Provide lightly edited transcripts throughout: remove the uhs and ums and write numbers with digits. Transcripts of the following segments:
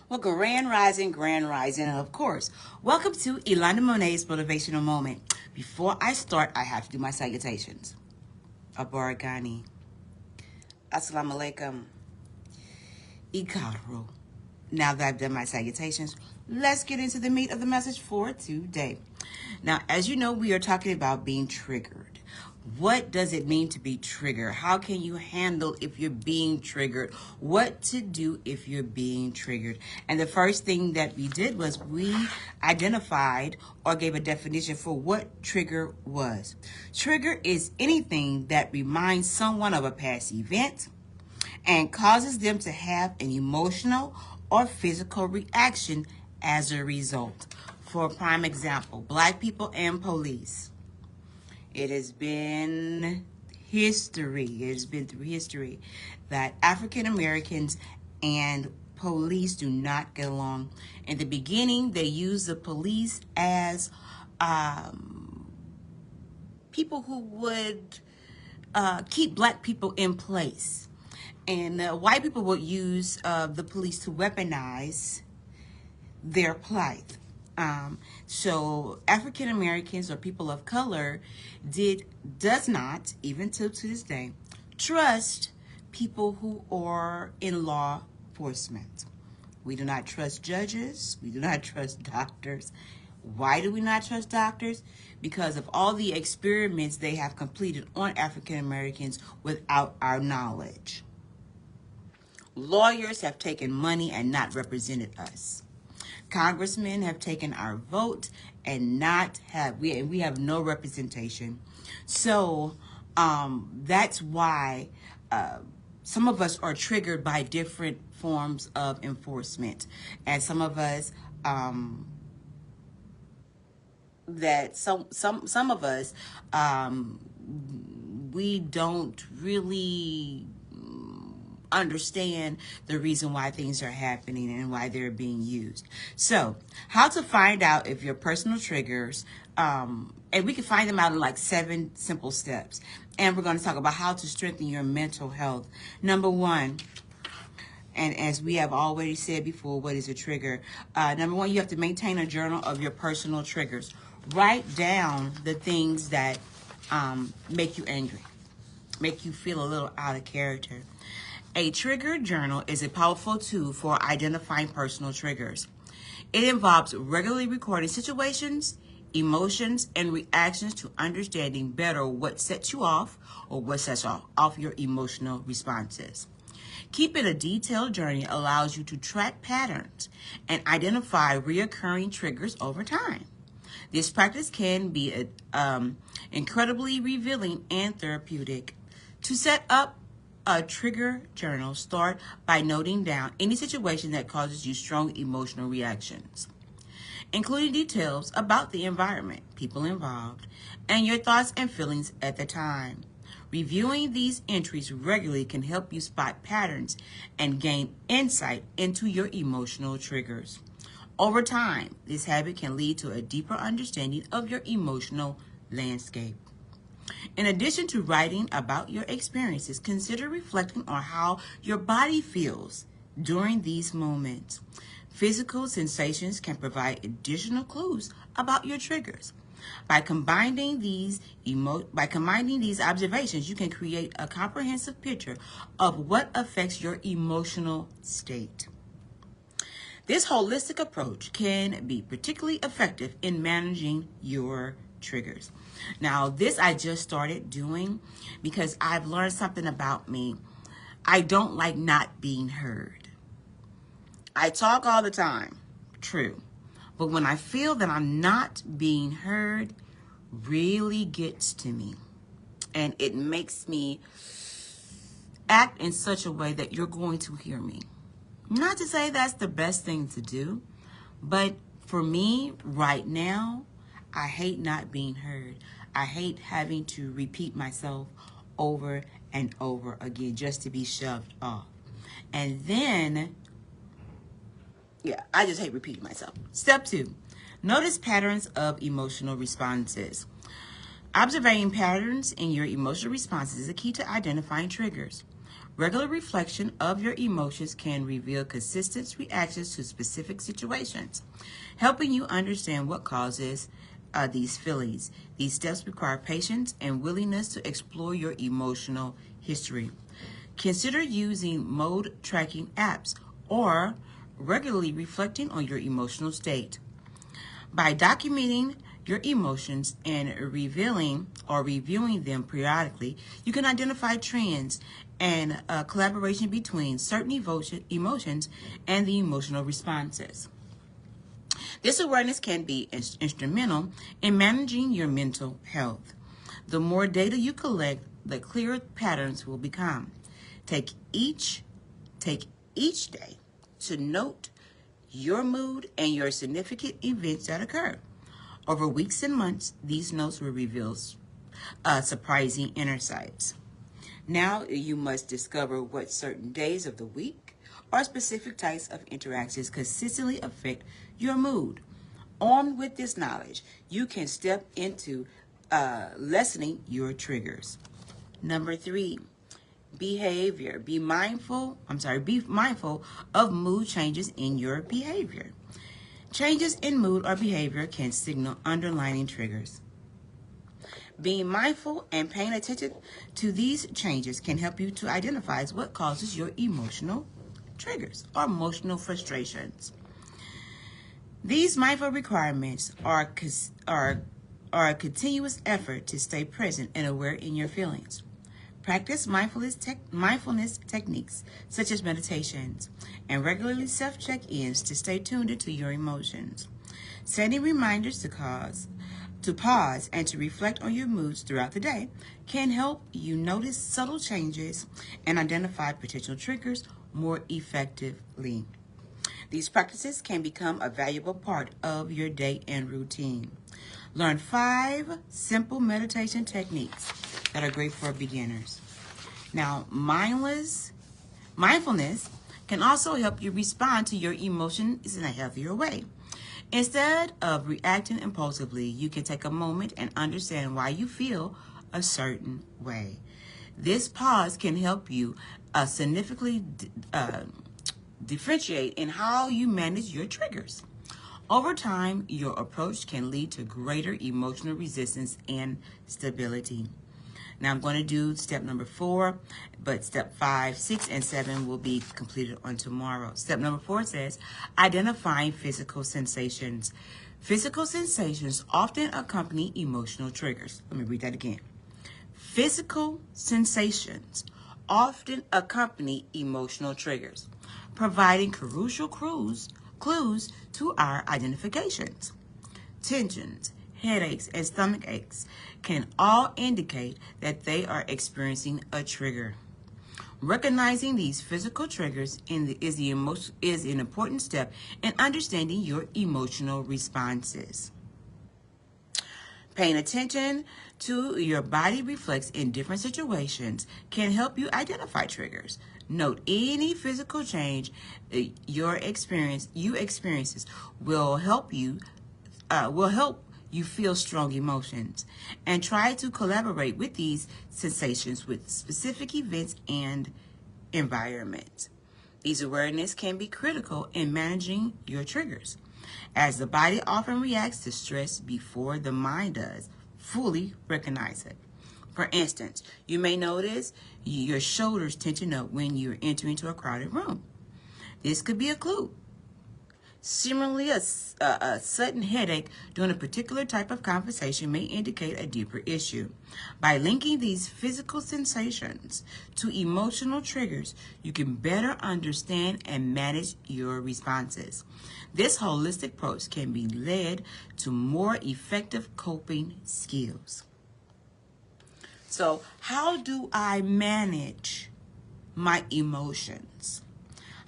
Well, grand rising, and of course, welcome to Ilana Monet's Motivational Moment. Before I start, I have to do my salutations. Abaragani. Assalamu alaikum. Ikaru. Now that I've done my salutations, let's get into the meat of the message for today. Now, as you know, we are talking about being triggered. What does it mean to be triggered? How can you handle if you're being triggered? What to do if you're being triggered? And the first thing that we did was we identified or gave a definition for what trigger was. Trigger is anything that reminds someone of a past event and causes them to have an emotional or physical reaction as a result. For a prime example, Black people and police. It has been through history that African Americans and police do not get along. In the beginning, they used the police as people who would keep Black people in place. And white people would use the police to weaponize their plight. So African Americans or people of color does not, even till to this day, trust people who are in law enforcement. We do not trust judges. We do not trust doctors. Why do we not trust doctors? Because of all the experiments they have completed on African Americans without our knowledge. Lawyers have taken money and not represented us. Congressmen have taken our vote and we have no representation. So that's why some of us are triggered by different forms of enforcement, and some of us some of us we don't really understand the reason why things are happening and why they're being used. So, how to find out if your personal triggers, and we can find them out in like 7 simple steps. And we're going to talk about how to strengthen your mental health. Number 1, and as we have already said before, what is a trigger? Number 1, you have to maintain a journal of your personal triggers. Write down the things that make you angry, make you feel a little out of character. A trigger journal is a powerful tool for identifying personal triggers. It involves regularly recording situations, emotions, and reactions to understanding better what sets you off or what sets off your emotional responses. Keeping a detailed journal allows you to track patterns and identify recurring triggers over time. This practice can be incredibly revealing and therapeutic. To set up a trigger journal, start by noting down any situation that causes you strong emotional reactions, including details about the environment, people involved, and your thoughts and feelings at the time. Reviewing these entries regularly can help you spot patterns and gain insight into your emotional triggers. Over time, this habit can lead to a deeper understanding of your emotional landscape. In addition to writing about your experiences, consider reflecting on how your body feels during these moments. Physical sensations can provide additional clues about your triggers. By combining these observations, you can create a comprehensive picture of what affects your emotional state. This holistic approach can be particularly effective in managing your triggers. Now, this I just started doing because I've learned something about me. I don't like not being heard. I talk all the time, true. But when I feel that I'm not being heard, really gets to me. And it makes me act in such a way that you're going to hear me. Not to say that's the best thing to do, but for me right now, I hate not being heard. I hate having to repeat myself over and over again just to be shoved off. And then, I just hate repeating myself. Step 2, notice patterns of emotional responses. Observing patterns in your emotional responses is a key to identifying triggers. Regular reflection of your emotions can reveal consistent reactions to specific situations, helping you understand what causes these feelings. These steps require patience and willingness to explore your emotional history. Consider using mode tracking apps or regularly reflecting on your emotional state. By documenting your emotions and revealing or reviewing them periodically, you can identify trends and collaboration between certain emotions and the emotional responses. This awareness can be instrumental in managing your mental health. The more data you collect, the clearer patterns will become. Take each day to note your mood and your significant events that occur. Over weeks and months, these notes will reveal surprising insights. Now you must discover what certain days of the week or specific types of interactions consistently affect your mood. Armed with this knowledge, you can step into lessening your triggers. Number 3, behavior. Be mindful of mood changes in your behavior. Changes in mood or behavior can signal underlying triggers. Being mindful and paying attention to these changes can help you to identify what causes your emotional triggers or emotional frustrations. These mindful requirements are a continuous effort to stay present and aware in your feelings. Practice mindfulness techniques such as meditations and regularly self-check ins to stay tuned into your emotions. Setting reminders to pause and to reflect on your moods throughout the day can help you notice subtle changes and identify potential triggers more effectively. These practices can become a valuable part of your day and routine. Learn 5 simple meditation techniques that are great for beginners. Now, mindfulness can also help you respond to your emotions in a healthier way. Instead of reacting impulsively, you can take a moment and understand why you feel a certain way. This pause can help you significantly differentiate in how you manage your triggers. Over time, your approach can lead to greater emotional resistance and stability. Now I'm going to do step number 4, but step 5, 6, and 7 will be completed on tomorrow. Step number 4 says, identifying physical sensations. Physical sensations often accompany emotional triggers. Let me read that again. Physical sensations often accompany emotional triggers, providing crucial clues to our identifications. Tensions, headaches, and stomach aches can all indicate that they are experiencing a trigger. Recognizing these physical triggers is an important step in understanding your emotional responses. Paying attention to your body reflex in different situations can help you identify triggers. Note any physical change you experiences will help you feel strong emotions, and try to collaborate with these sensations with specific events and environments. These awareness can be critical in managing your triggers, as the body often reacts to stress before the mind does fully recognize it. For instance, you may notice your shoulders tension up when you're entering into a crowded room. This could be a clue. Similarly, a sudden headache during a particular type of conversation may indicate a deeper issue. By linking these physical sensations to emotional triggers, you can better understand and manage your responses. This holistic approach can be led to more effective coping skills. So, how do I manage my emotions?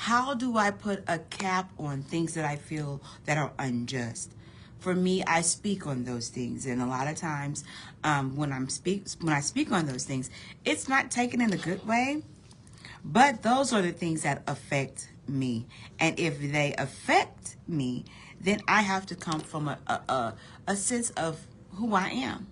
How do I put a cap on things that I feel that are unjust? For me, I speak on those things, and a lot of times, when I speak on those things, it's not taken in a good way. But those are the things that affect me, and if they affect me, then I have to come from a sense of who I am.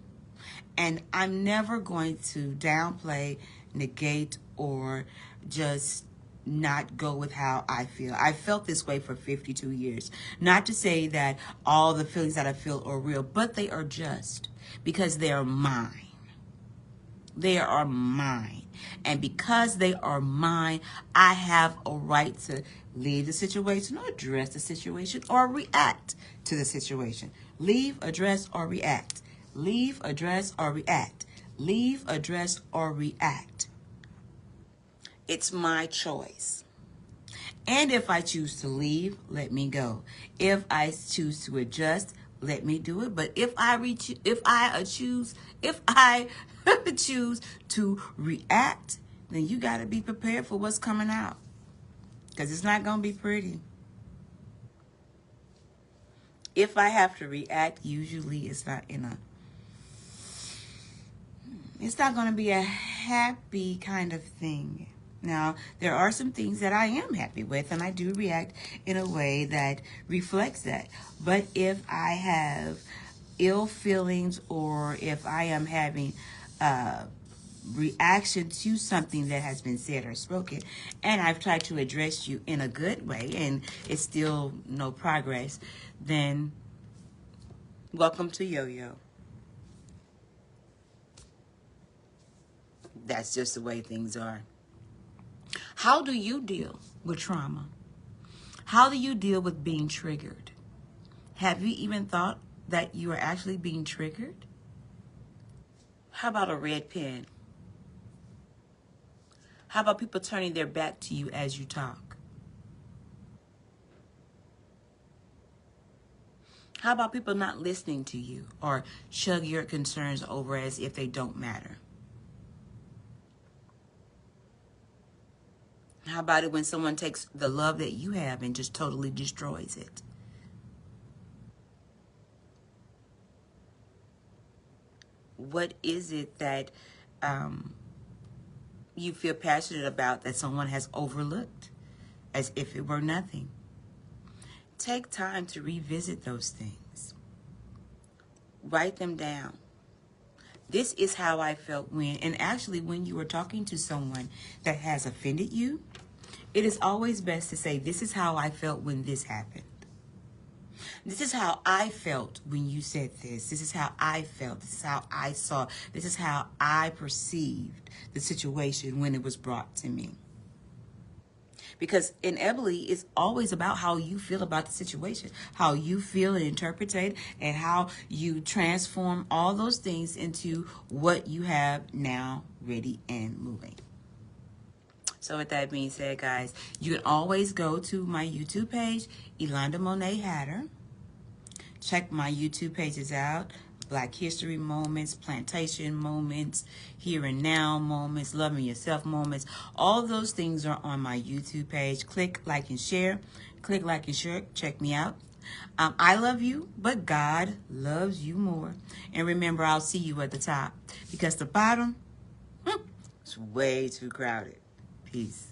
And I'm never going to downplay, negate, or just not go with how I feel. I felt this way for 52 years. Not to say that all the feelings that I feel are real, but they are just because they are mine. They are mine. And because they are mine, I have a right to leave the situation or address the situation or react to the situation. Leave, address, or react. Leave, address, or react. Leave, address, or react. It's my choice. And if I choose to leave, let me go. If I choose to adjust, let me do it. But if I choose to react, then you got to be prepared for what's coming out, because it's not going to be pretty. If I have to react, usually it's not going to be a happy kind of thing. Now, there are some things that I am happy with, and I do react in a way that reflects that. But if I have ill feelings, or if I am having reaction to something that has been said or spoken, and I've tried to address you in a good way, and it's still no progress, then welcome to Yo-Yo. That's just the way things are. How do you deal with trauma? How do you deal with being triggered? Have you even thought that you are actually being triggered? How about a red pen? How about people turning their back to you as you talk? How about people not listening to you or shrug your concerns over as if they don't matter? How about it when someone takes the love that you have and just totally destroys it? What is it that you feel passionate about that someone has overlooked as if it were nothing? Take time to revisit those things. Write them down. This is how I felt when, and actually when you were talking to someone that has offended you, it is always best to say, this is how I felt when this happened. This is how I felt when you said this. This is how I felt. This is how I saw. This is how I perceived the situation when it was brought to me. Because inevitably, it's always about how you feel about the situation, how you feel and interpret it, and how you transform all those things into what you have now ready and moving. So with that being said, guys, you can always go to my YouTube page, Elonda Monet Hatter. Check my YouTube pages out. Black History moments, plantation moments, here and now moments, loving yourself moments. All those things are on my YouTube page. Click like and share. Click like and share. Check me out. I love you, but God loves you more. And remember, I'll see you at the top, because the bottom, it's way too crowded. Peace.